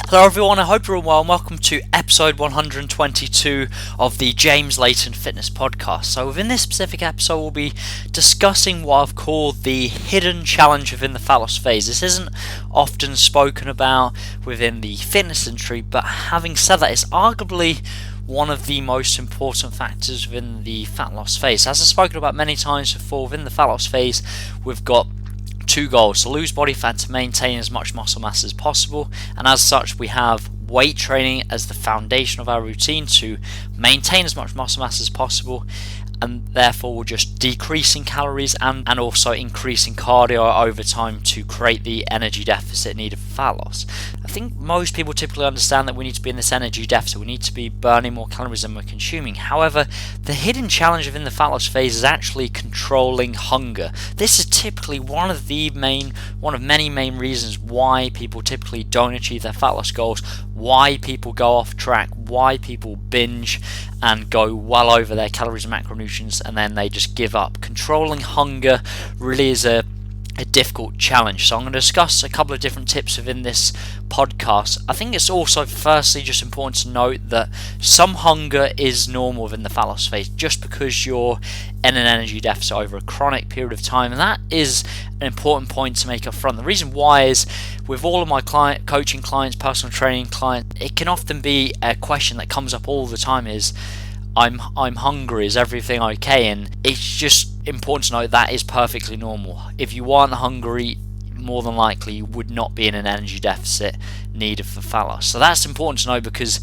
Hello everyone, I hope you're all well and welcome to episode 122 of the Layton Fitness Podcast. So within this specific episode we'll be discussing what I've called the hidden challenge within the fat loss phase. This isn't often spoken about within the fitness industry, but having said that, it's arguably one of the most important factors within the fat loss phase. As I've spoken about many times before, within the fat loss phase we've got two goals: to lose body fat, to maintain as much muscle mass as possible, and as such we have weight training as the foundation of our routine to maintain as much muscle mass as possible, and therefore we're just decreasing calories and also increasing cardio over time to create the energy deficit needed for fat loss. I think most people typically understand that we need to be in this energy deficit, we need to be burning more calories than we're consuming. However, the hidden challenge within the fat loss phase is actually controlling hunger. This is typically one of many main reasons why people typically don't achieve their fat loss goals, why people go off track, why people binge and go well over their calories and macronutrients and then they just give up. Controlling hunger really is a difficult challenge. So I'm going to discuss a couple of different tips within this podcast. I think it's also firstly just important to note that some hunger is normal within the fat loss phase just because you're in an energy deficit over a chronic period of time, and that is an important point to make up front. The reason why is with all of my coaching clients, personal training clients, it can often be a question that comes up all the time is I'm hungry, is everything okay? And it's just important to know that is perfectly normal. If you aren't hungry, more than likely you would not be in an energy deficit needed for fat loss. So that's important to know because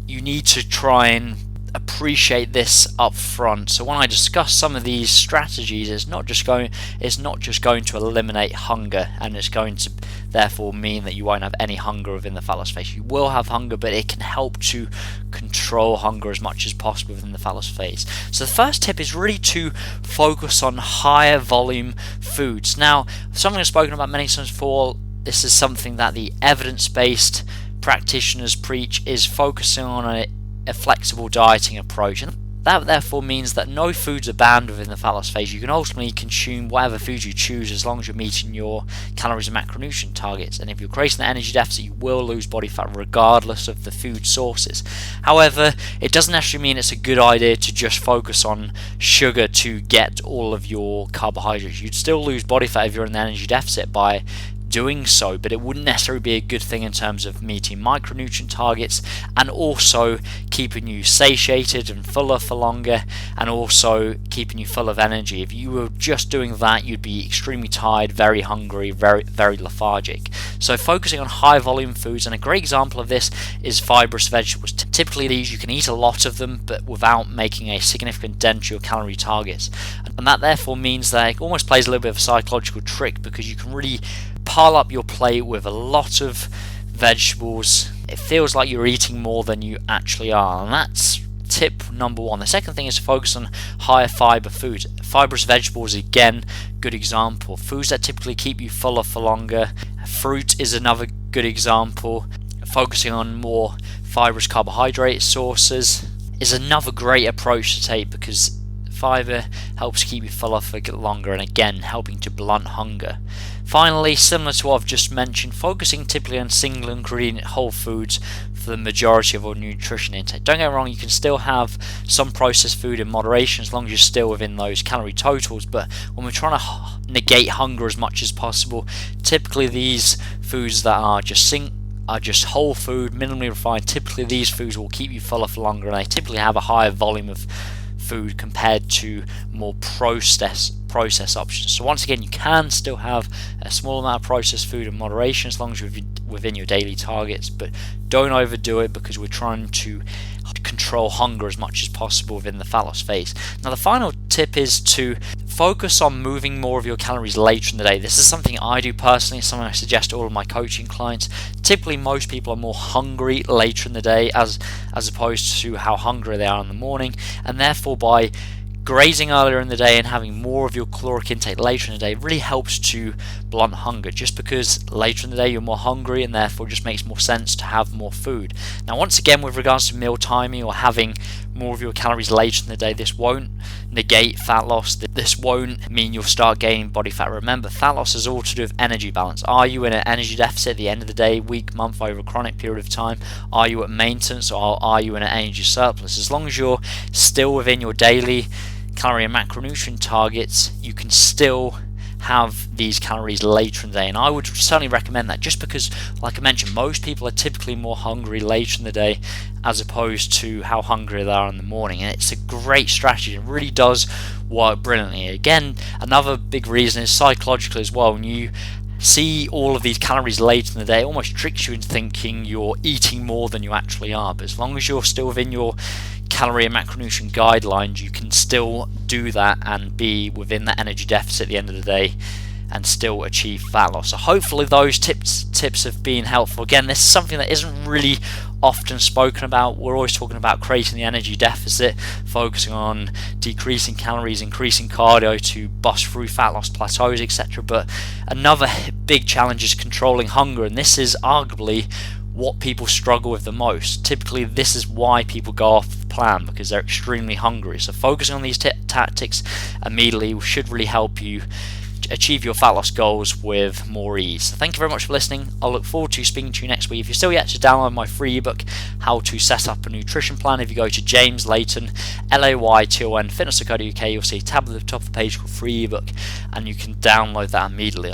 you need to try and appreciate this up front. So when I discuss some of these strategies, it's not just going to eliminate hunger, and it's going to therefore mean that you won't have any hunger within the fat loss phase. You will have hunger, but it can help to control hunger as much as possible within the fat loss phase. So the first tip is really to focus on higher volume foods. Now, something I've spoken about many times before, this is something that the evidence-based practitioners preach, is focusing on a flexible dieting approach, and that therefore means that no foods are banned within the fat loss phase. You can ultimately consume whatever foods you choose as long as you're meeting your calories and macronutrient targets, and if you're creating an energy deficit you will lose body fat regardless of the food sources. However, it doesn't actually mean it's a good idea to just focus on sugar to get all of your carbohydrates. You'd still lose body fat if you're in the energy deficit by doing so, but it wouldn't necessarily be a good thing in terms of meeting micronutrient targets and also keeping you satiated and fuller for longer, and also keeping you full of energy. If you were just doing that, you'd be extremely tired, very hungry, very lethargic. So focusing on high volume foods, and a great example of this is fibrous vegetables. Typically these, you can eat a lot of them but without making a significant dent to your calorie targets, and that therefore means that it almost plays a little bit of a psychological trick because you can really pile up your plate with a lot of vegetables. It feels like you're eating more than you actually are, and that's tip number one. The second thing is to focus on higher fiber foods. Fibrous vegetables, again, good example. Foods that typically keep you fuller for longer. Fruit is another good example. Focusing on more fibrous carbohydrate sources is another great approach to take because fiber helps keep you fuller for longer and again helping to blunt hunger. Finally, similar to what I've just mentioned, focusing typically on single ingredient whole foods for the majority of our nutrition intake. Don't get me wrong, you can still have some processed food in moderation as long as you're still within those calorie totals, but when we're trying to negate hunger as much as possible, typically these foods that are just whole food, minimally refined, typically these foods will keep you fuller for longer, and they typically have a higher volume of food compared to more processed options. So once again, you can still have a small amount of processed food in moderation as long as you're within your daily targets, but don't overdo it because we're trying to control hunger as much as possible within the fat loss phase. Now the final tip is to focus on moving more of your calories later in the day. This is something I do personally, it's something I suggest to all of my coaching clients. Typically most people are more hungry later in the day as opposed to how hungry they are in the morning, and therefore by grazing earlier in the day and having more of your caloric intake later in the day really helps to blunt hunger, just because later in the day you're more hungry and therefore it just makes more sense to have more food. Now, once again, with regards to meal timing or having more of your calories later in the day, this won't negate fat loss. This won't mean you'll start gaining body fat. Remember, fat loss is all to do with energy balance. Are you in an energy deficit at the end of the day, week, month, over a chronic period of time? Are you at maintenance, or are you in an energy surplus? As long as you're still within your daily calorie and macronutrient targets, you can still have these calories later in the day, and I would certainly recommend that, just because, like I mentioned, most people are typically more hungry later in the day as opposed to how hungry they are in the morning, and it's a great strategy. It really does work brilliantly. Again, another big reason is psychological as well. When you see all of these calories late in the day, it almost tricks you into thinking you're eating more than you actually are. But as long as you're still within your calorie and macronutrient guidelines, you can still do that and be within that energy deficit at the end of the day and still achieve fat loss. So hopefully those tips have been helpful. Again, this is something that isn't really often spoken about. We're always talking about creating the energy deficit, focusing on decreasing calories, increasing cardio to bust through fat loss plateaus, etc. But another big challenge is controlling hunger, and this is arguably what people struggle with the most. Typically, this is why people go off the plan, because they're extremely hungry. So focusing on these tactics immediately should really help you achieve your fat loss goals with more ease. So thank you very much for listening. I'll look forward to speaking to you next week. If you're still yet to download my free ebook, How to Set Up a Nutrition Plan, if you go to James Layton, Layton, fitness.co.uk, you'll see a tab at the top of the page called free ebook, and you can download that immediately.